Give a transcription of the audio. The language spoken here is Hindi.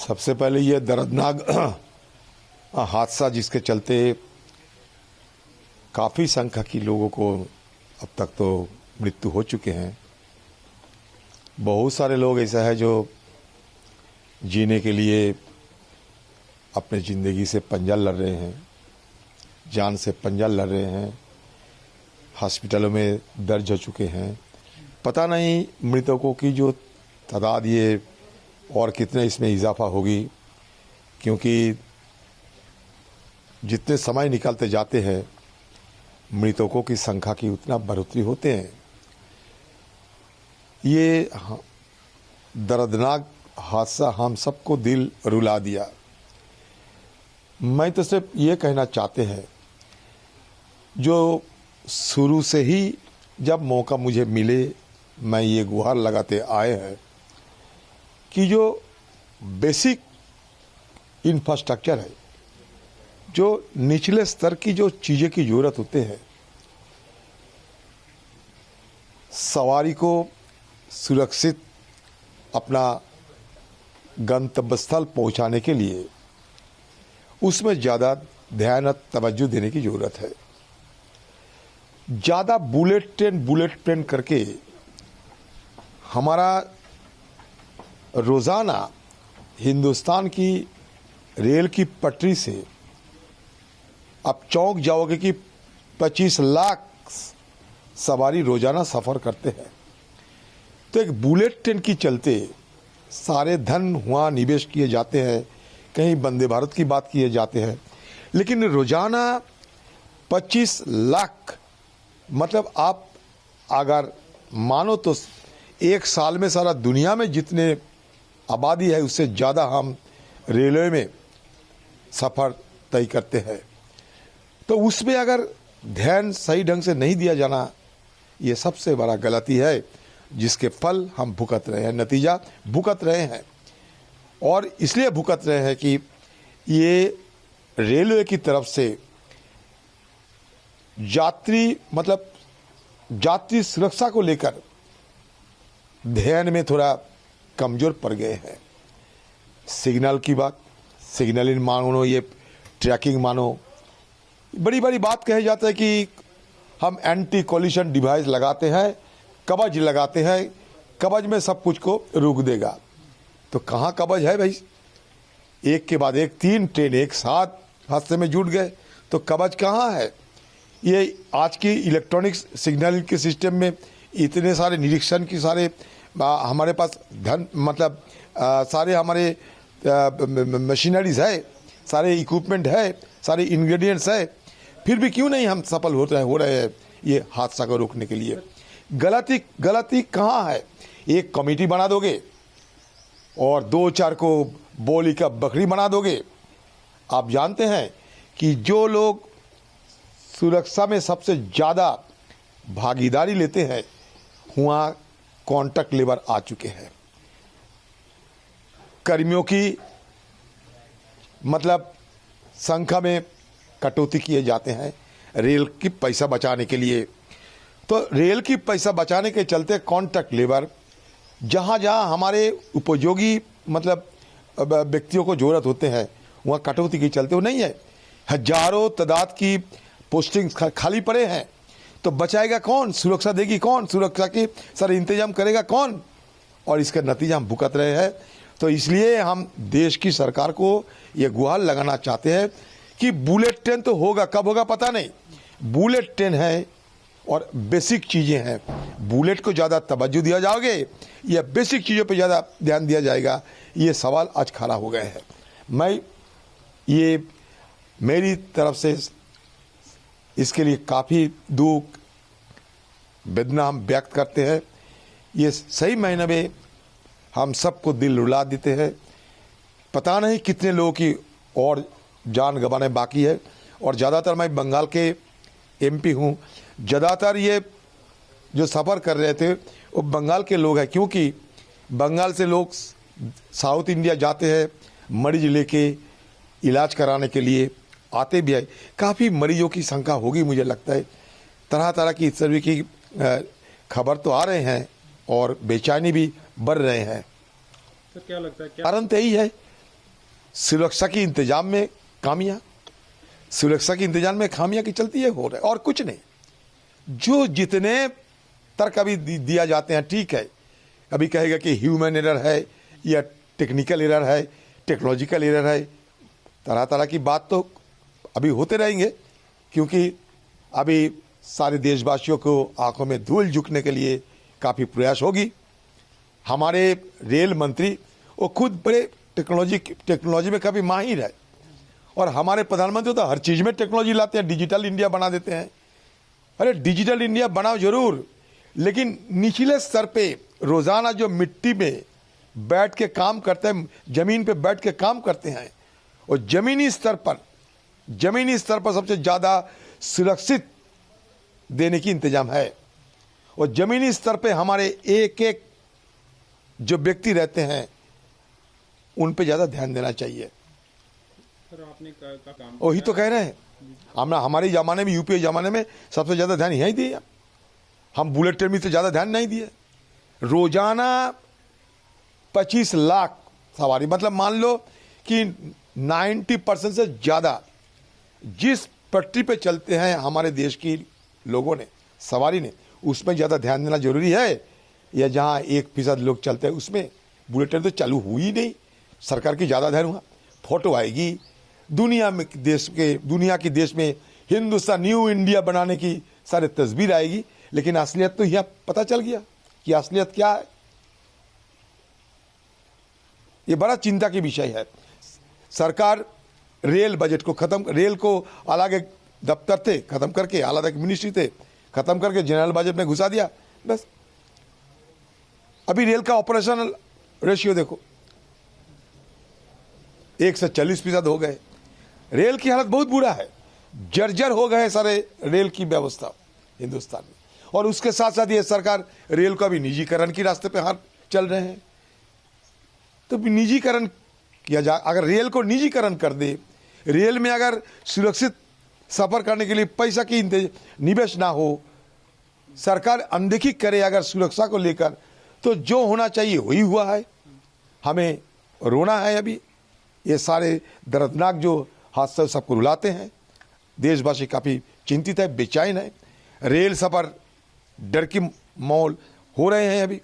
सबसे पहले ये दर्दनाक हादसा जिसके चलते काफ़ी संख्या की लोगों को अब तक तो मृत्यु हो चुके हैं। बहुत सारे लोग ऐसा है जो जीने के लिए अपने ज़िंदगी से पंजा लड़ रहे हैं, जान से पंजा लड़ रहे हैं, हॉस्पिटलों में दर्ज हो चुके हैं। पता नहीं मृतकों की जो तादाद ये और कितने इसमें इजाफा होगी, क्योंकि जितने समय निकलते जाते हैं मृतकों की संख्या की उतना बढ़ोतरी होते हैं। ये दर्दनाक हादसा हम सबको दिल रुला दिया। मैं तो सिर्फ ये कहना चाहते हैं, जो शुरू से ही जब मौका मुझे मिले मैं ये गुहार लगाते आए हैं कि जो बेसिक इंफ्रास्ट्रक्चर है, जो निचले स्तर की जो चीज़ें की ज़रूरत होते हैं, सवारी को सुरक्षित अपना गंतव्य स्थल पहुंचाने के लिए उसमें ज़्यादा ध्यान और तवज्जो देने की ज़रूरत है। ज़्यादा बुलेट ट्रेन करके हमारा रोज़ाना हिंदुस्तान की रेल की पटरी से आप चौंक जाओगे कि 25 लाख सवारी रोजाना सफ़र करते हैं। तो एक बुलेट ट्रेन की चलते सारे धन वहाँ निवेश किए जाते हैं, कहीं वंदे भारत की बात किए जाते हैं, लेकिन रोजाना 25 लाख मतलब आप अगर मानो तो एक साल में सारा दुनिया में जितने आबादी है उससे ज़्यादा हम रेलवे में सफ़र तय करते हैं। तो उसमें अगर ध्यान सही ढंग से नहीं दिया जाना, ये सबसे बड़ा गलती है जिसके फल हम भुगत रहे हैं, नतीजा भुगत रहे हैं। और इसलिए भुगत रहे हैं कि ये रेलवे की तरफ से यात्री सुरक्षा को लेकर ध्यान में थोड़ा कमज़ोर पड़ गए हैं। सिग्नल की बात, सिग्नलिंग मानो, ये ट्रैकिंग मानो, बड़ी बड़ी बात कही जाता है कि हम एंटी कोलिशन डिवाइस लगाते हैं, कवच लगाते हैं, कवच में सब कुछ को रोक देगा। तो कहाँ कवच है भाई? एक के बाद एक 3 ट्रेन एक साथ हादसे में जुट गए, तो कवच कहाँ है? ये आज की इलेक्ट्रॉनिक सिग्नलिंग के सिस्टम में इतने सारे निरीक्षण की सारे हमारे पास सारे हमारे मशीनरीज है, सारे इक्विपमेंट है, सारे इंग्रेडिएंट्स है, फिर भी क्यों नहीं हम सफल हो रहे हैं ये हादसा को रोकने के लिए? गलती कहाँ है? एक कमेटी बना दोगे और 2-4 को बोली का बकरी बना दोगे। आप जानते हैं कि जो लोग सुरक्षा में सबसे ज़्यादा भागीदारी लेते हैं वहाँ कॉन्ट्रैक्ट लेबर आ चुके हैं। कर्मियों की संख्या में कटौती किए जाते हैं रेल की पैसा बचाने के लिए। तो रेल की पैसा बचाने के चलते कॉन्ट्रैक्ट लेबर जहाँ जहाँ हमारे उपयोगी व्यक्तियों को ज़रूरत होते हैं वहाँ कटौती के चलते वो नहीं है। हजारों तादाद की पोस्टिंग खाली पड़े हैं, तो बचाएगा कौन? सुरक्षा देगी कौन? सुरक्षा की सारे इंतजाम करेगा कौन? और इसका नतीजा हम भुगत रहे हैं। तो इसलिए हम देश की सरकार को ये गुहार लगाना चाहते हैं कि बुलेट ट्रेन तो होगा, कब होगा पता नहीं। बुलेट ट्रेन है और बेसिक चीज़ें हैं, बुलेट को ज़्यादा तवज्जो दिया जाओगे या बेसिक चीज़ों पे ज़्यादा ध्यान दिया जाएगा, ये सवाल आज खड़ा हो गए हैं। मैं ये मेरी तरफ से इसके लिए काफ़ी दुख वेदना हम व्यक्त करते हैं। ये सही महीने में हम सबको दिल रुला देते हैं। पता नहीं कितने लोगों की और जान गंवाने बाकी है। और ज़्यादातर मैं बंगाल के एमपी हूँ, ज़्यादातर ये जो सफ़र कर रहे थे वो बंगाल के लोग हैं, क्योंकि बंगाल से लोग साउथ इंडिया जाते हैं मरीज लेके इलाज कराने के लिए आते भी है। काफ़ी मरीजों की संख्या होगी मुझे लगता है। तरह तरह की इस तरह की खबर तो आ रहे हैं और बेचैनी भी बढ़ रहे हैं। सर क्या लगता है, क्या कारण तो यही है सुरक्षा की इंतजाम में खामियां, सुरक्षा के इंतजाम में खामियां की चलती है, हो रहा है और कुछ नहीं। जो जितने तर्क अभी दिया जाते हैं, ठीक है, अभी कहेगा कि ह्यूमन एरर है या टेक्निकल एरर है, टेक्नोलॉजिकल एरर है, तरह तरह की बात तो अभी होते रहेंगे, क्योंकि अभी सारे देशवासियों को आंखों में धूल झुकने के लिए काफ़ी प्रयास होगी। हमारे रेल मंत्री वो खुद बड़े टेक्नोलॉजी में काफ़ी माहिर है, और हमारे प्रधानमंत्री तो हर चीज़ में टेक्नोलॉजी लाते हैं, डिजिटल इंडिया बना देते हैं। अरे डिजिटल इंडिया बनाओ जरूर, लेकिन निचले स्तर पे रोज़ाना जो मिट्टी में बैठ के काम करते हैं, ज़मीन पे बैठ के काम करते हैं, और ज़मीनी स्तर पर सबसे ज़्यादा सुरक्षित देने की इंतजाम है। और ज़मीनी स्तर पे हमारे एक एक जो व्यक्ति रहते हैं उन पे ज़्यादा ध्यान देना चाहिए। सर आपने का काम वही तो कह रहे हैं, हमारे ज़माने में, यूपीए ज़माने में सबसे ज़्यादा ध्यान यही दिया। हम बुलेट ट्रेन में तो ज़्यादा ध्यान नहीं दिए। रोज़ाना 25 लाख सवारी, मतलब मान लो कि 90% से ज़्यादा जिस पटरी पे चलते हैं हमारे देश की लोगों ने, सवारी ने, उसमें ज़्यादा ध्यान देना जरूरी है, या जहाँ 1% लोग चलते हैं उसमें। बुलेट ट्रेन तो चालू हुई ही नहीं, सरकार की ज़्यादा ध्यान हुआ। फोटो आएगी दुनिया की देश में हिंदुस्तान न्यू इंडिया बनाने की सारी तस्वीर आएगी, लेकिन असलियत तो यहाँ पता चल गया कि असलियत क्या है। ये बड़ा चिंता की विषय है। सरकार रेल बजट को रेल को अलग एक दफ्तर थे खत्म करके, अलग एक मिनिस्ट्री थे खत्म करके जनरल बजट में घुसा दिया, बस। अभी रेल का ऑपरेशनल रेशियो देखो, 140% हो गए। रेल की हालत बहुत बुरा है, जर्जर हो गए सारे रेल की व्यवस्था हिंदुस्तान में। और उसके साथ साथ ये सरकार रेल का भी निजीकरण की रास्ते पे हाथ चल रहे हैं। तो निजीकरण किया जा, अगर रेल को निजीकरण कर दे, रेल में अगर सुरक्षित सफर करने के लिए पैसा की निवेश ना हो, सरकार अनदेखी करे अगर सुरक्षा को लेकर, तो जो होना चाहिए वही हुआ है। हमें रोना है। अभी ये सारे दर्दनाक जो हादसे सबको रुलाते हैं। देशवासी काफ़ी चिंतित है, बेचैन है। रेल सफ़र डर की माहौल हो रहे हैं अभी।